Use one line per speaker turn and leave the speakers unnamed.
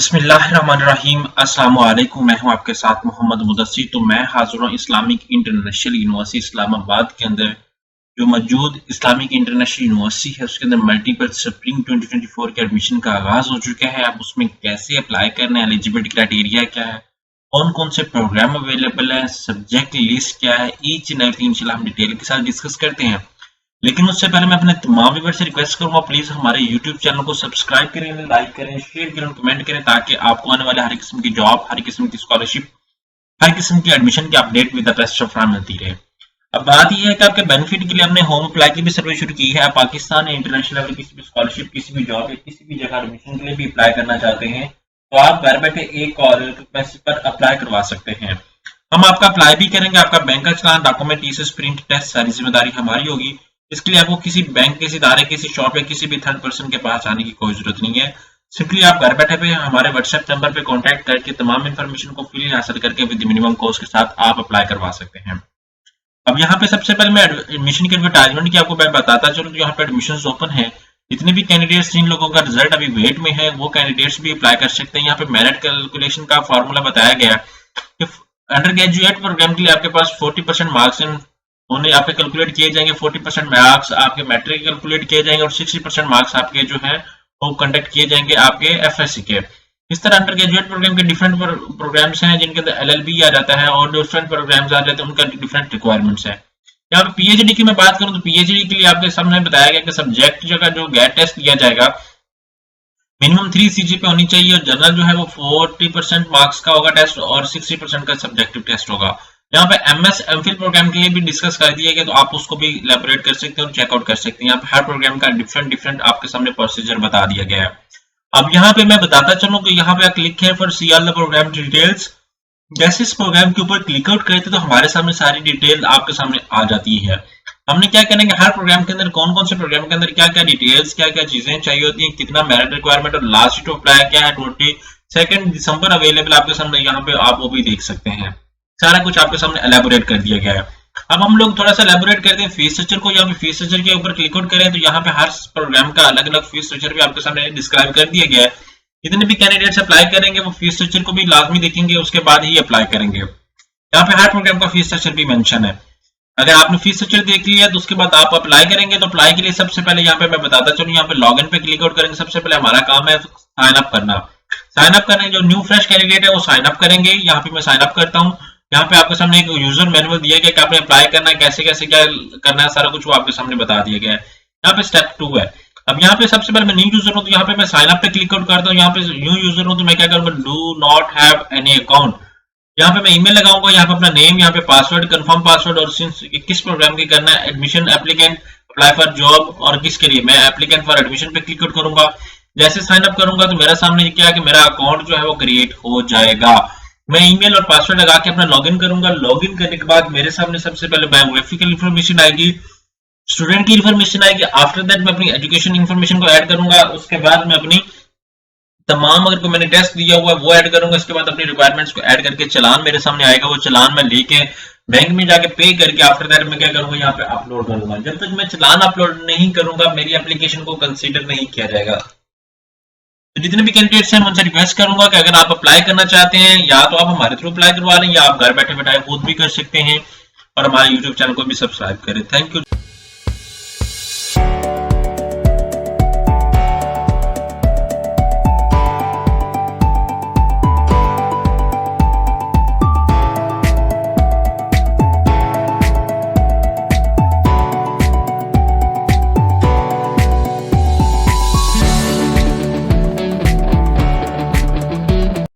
बिस्मिल्लाहिर्रहमानिर्रहीम। अस्सलाम वालेकुम। मैं हूं आपके साथ मोहम्मद मुदस्सिर। तो मैं हाजिर हूं इस्लामिक इंटरनेशनल यूनिवर्सिटी इस्लामाबाद के अंदर जो मौजूद इस्लामिक इंटरनेशनल यूनिवर्सिटी है उसके अंदर मल्टीपल स्प्रिंग 2024 के एडमिशन का आगाज हो चुका है। अब उसमें कैसे अप्लाई करना है, एलिजिबिलिटी क्राइटेरिया क्या है, कौन कौन से प्रोग्राम अवेलेबल है, सब्जेक्ट लिस्ट क्या है, ईच एंड एवरीथिंग इंशाल्लाह हम डिटेल के साथ डिस्कस करते हैं। लेकिन उससे पहले मैं अपने तमाम व्यूअर्स से रिक्वेस्ट करूंगा, प्लीज हमारे यूट्यूब चैनल को सब्सक्राइब करें, लाइक करें, शेयर करें, कमेंट करें, ताकि आपको आने वाले हर किस्म की जॉब, हर किस्म की स्कॉलरशिप, हर किस्म की एडमिशन की update with the best of time मिलती रहे। अब बात यह है कि आपके बेनिफिट के लिए हमने होम अप्लाई की भी सर्विस शुरू की है। पाकिस्तान इंटरनेशनल लेवल किसी भी स्कॉलरशिप, किसी भी जॉब या किसी भी जगह एडमिशन के लिए भी अप्लाई करना चाहते हैं तो आप घर बैठे एक कॉल पर अप्लाई करवा सकते हैं। हम आपका अप्लाई भी करेंगे। आपका बैंक का चलान, डॉक्यूमेंट, टीसीएस, प्रिंट, टेस्ट, सारी जिम्मेदारी हमारी होगी। इसके लिए आपको किसी बैंक, किसी इदारे, किसी शॉप या किसी भी थर्ड पर्सन के पास आने की कोई जरूरत नहीं है। सिंपली आप घर बैठे पे हमारे व्हाट्सएप नंबर पे कांटेक्ट करके तमाम इन्फॉर्मेशन को फ्री हासिल करके विद मिनिमम कॉस्ट के साथ आप अप्लाई करवा सकते हैं। अब यहाँ पे सबसे पहले मैं एडमिशन की एडवर्टाइजमेंट की आपको मैं बताता चलूँ। यहाँ पे एडमिशन ओपन है। जितने भी कैंडिडेट्स, जिन लोगों का रिजल्ट अभी वेट में है, वो कैंडिडेट्स भी अप्लाई कर सकते हैं। यहाँ पे मेरिट कैलकुलेशन का फॉर्मूला बताया गया कि अंडर ग्रेजुएट प्रोग्राम के लिए आपके पास 40% मार्क्स होने आपके कैलकुलेट किए जाएंगे। 40% मार्क्स आपके मैट्रिक कैलकुलेट किए जाएंगे और 60% मार्क्स आपके जो है वो कंडक्ट किए जाएंगे आपके एफएससी के। इस तरह अंडर ग्रेजुएट प्रोग्राम के डिफरेंट प्रोग्राम्स हैं जिनके अंदर एलएलबी आ जाता है और डिफरेंट प्रोग्राम्स आ जाते हैं, उनका डिफरेंट रिक्वायरमेंट्स है। यहाँ पे पीएचडी की मैं बात करूं तो पीएचडी के लिए आपके सामने बताया गया कि सब्जेक्ट जगह जो गेट टेस्ट दिया जाएगा मिनिमम 3 सीजी पे होनी चाहिए और जनरल जो है वो 40% मार्क्स का होगा टेस्ट और 60% का सब्जेक्टिव टेस्ट होगा। यहाँ पे एमएस एमफिल प्रोग्राम के लिए भी डिस्कस कर दिया गया तो आप उसको भी इलैबोरेट कर सकते हैं और चेकआउट कर सकते हैं। यहाँ पे हर प्रोग्राम का डिफरेंट आपके सामने प्रोसीजर बता दिया गया है। अब यहाँ पे मैं बताता चलूं कि यहाँ पे क्लिक है for see all the program details. जैसे इस प्रोग्राम के ऊपर क्लिक आउट करते तो हमारे सामने सारी डिटेल आपके सामने आ जाती है। हमने क्या करेंगे, हर प्रोग्राम के अंदर कौन कौन से प्रोग्राम के अंदर क्या क्या डिटेल्स, क्या क्या चीजें चाहिए होती हैं, कितना मेरिट रिक्वायरमेंट और लास्ट डेट ऑफ अप्लाई क्या है, 22 दिसंबर अवेलेबल आपके सामने। यहाँ पे आप वो भी देख सकते हैं। सारा कुछ आपके सामने एलैबोरेट कर दिया गया है। अब हम लोग थोड़ा सा एलैबोरेट करते हैं फीस स्ट्रक्चर को। यहाँ पे फीस स्ट्रक्चर के ऊपर क्लिक आउट करें तो यहाँ पे हर प्रोग्राम का अलग अलग फीस स्ट्रक्चर भी आपके सामने डिस्क्राइब कर दिया गया है। जितने भी कैंडिडेट्स अप्लाई करेंगे वो फीस स्ट्रक्चर को भी लाजमी देखेंगे, उसके बाद ही अप्लाई करेंगे। यहाँ पे हर प्रोग्राम का फीस स्ट्रक्चर भी मेंशन है। अगर आपने फीस स्ट्रक्चर देख लिया तो उसके बाद आप अप्लाई करेंगे तो अप्लाई के लिए सबसे पहले यहाँ पे मैं बताता चलूँ, यहाँ पे लॉगिन पे क्लिक आउट करेंगे। सबसे पहले हमारा काम है साइन अप करना। साइन अप करने जो न्यू फ्रेश कैंडिडेट है वो साइन अप करेंगे। यहाँ पे मैं साइन अप करता हूँ। यहाँ पे आपके सामने एक यूजर मैनुअल दिया गया कि आपने अप्लाई करना है, कैसे कैसे क्या करना है, सारा कुछ वो आपके सामने बता दिया गया है। यहाँ पे स्टेप 2 है। अब यहाँ पे सबसे पहले मैं न्यू यूजर हूँ तो यहाँ पे मैं साइन अप पे क्लिक आउट करता हूँ। यहाँ पे न्यू यूजर हूँ तो मैं क्या करूंगा, do not have any account. यहाँ पे मैं ईमेल लगाऊंगा, यहाँ पे अपना नेम, यहाँ पे पासवर्ड, कंफर्म पासवर्ड और किस प्रोग्राम की करना है, admission, applicant, apply for job और किसके लिए, मैं एप्लीकेंट फॉर एडमिशन पे क्लिक आउट करूंगा। जैसे साइन अप करूंगा तो मेरा सामने क्या है कि मेरा अकाउंट जो है वो क्रिएट हो जाएगा। मैं ईमेल और पासवर्ड लगा के अपना लॉगिन करूंगा। लॉगिन करने के बाद मेरे सामने सबसे पहले बायोग्राफिकल इंफॉर्मेशन आएगी, स्टूडेंट की इंफॉर्मेशन आएगी। आफ्टर दैट मैं अपनी एजुकेशन इंफॉर्मेशन को ऐड करूंगा। उसके बाद मैं अपनी तमाम अगर कोई मैंने टेस्ट दिया हुआ है वो ऐड करूंगा। इसके बाद अपनी रिक्वायरमेंट्स को ऐड करके चलान मेरे सामने आएगा। वो चलान मैं लेके बैंक में जाके पे करके आफ्टर दैट मैं क्या करूंगा, यहाँ पे अपलोड करूंगा। जब तक मैं चलान अपलोड नहीं करूंगा मेरी एप्लीकेशन को कंसीडर नहीं किया जाएगा। तो जितने भी कैंडिडेट्स हैं मैं उनसे रिक्वेस्ट करूंगा कि अगर आप अप्लाई करना चाहते हैं या तो आप हमारे थ्रू अप्लाई करवा लें या आप घर बैठे बैठाए खुद भी कर सकते हैं और हमारे यूट्यूब चैनल को भी सब्सक्राइब करें। Thank you.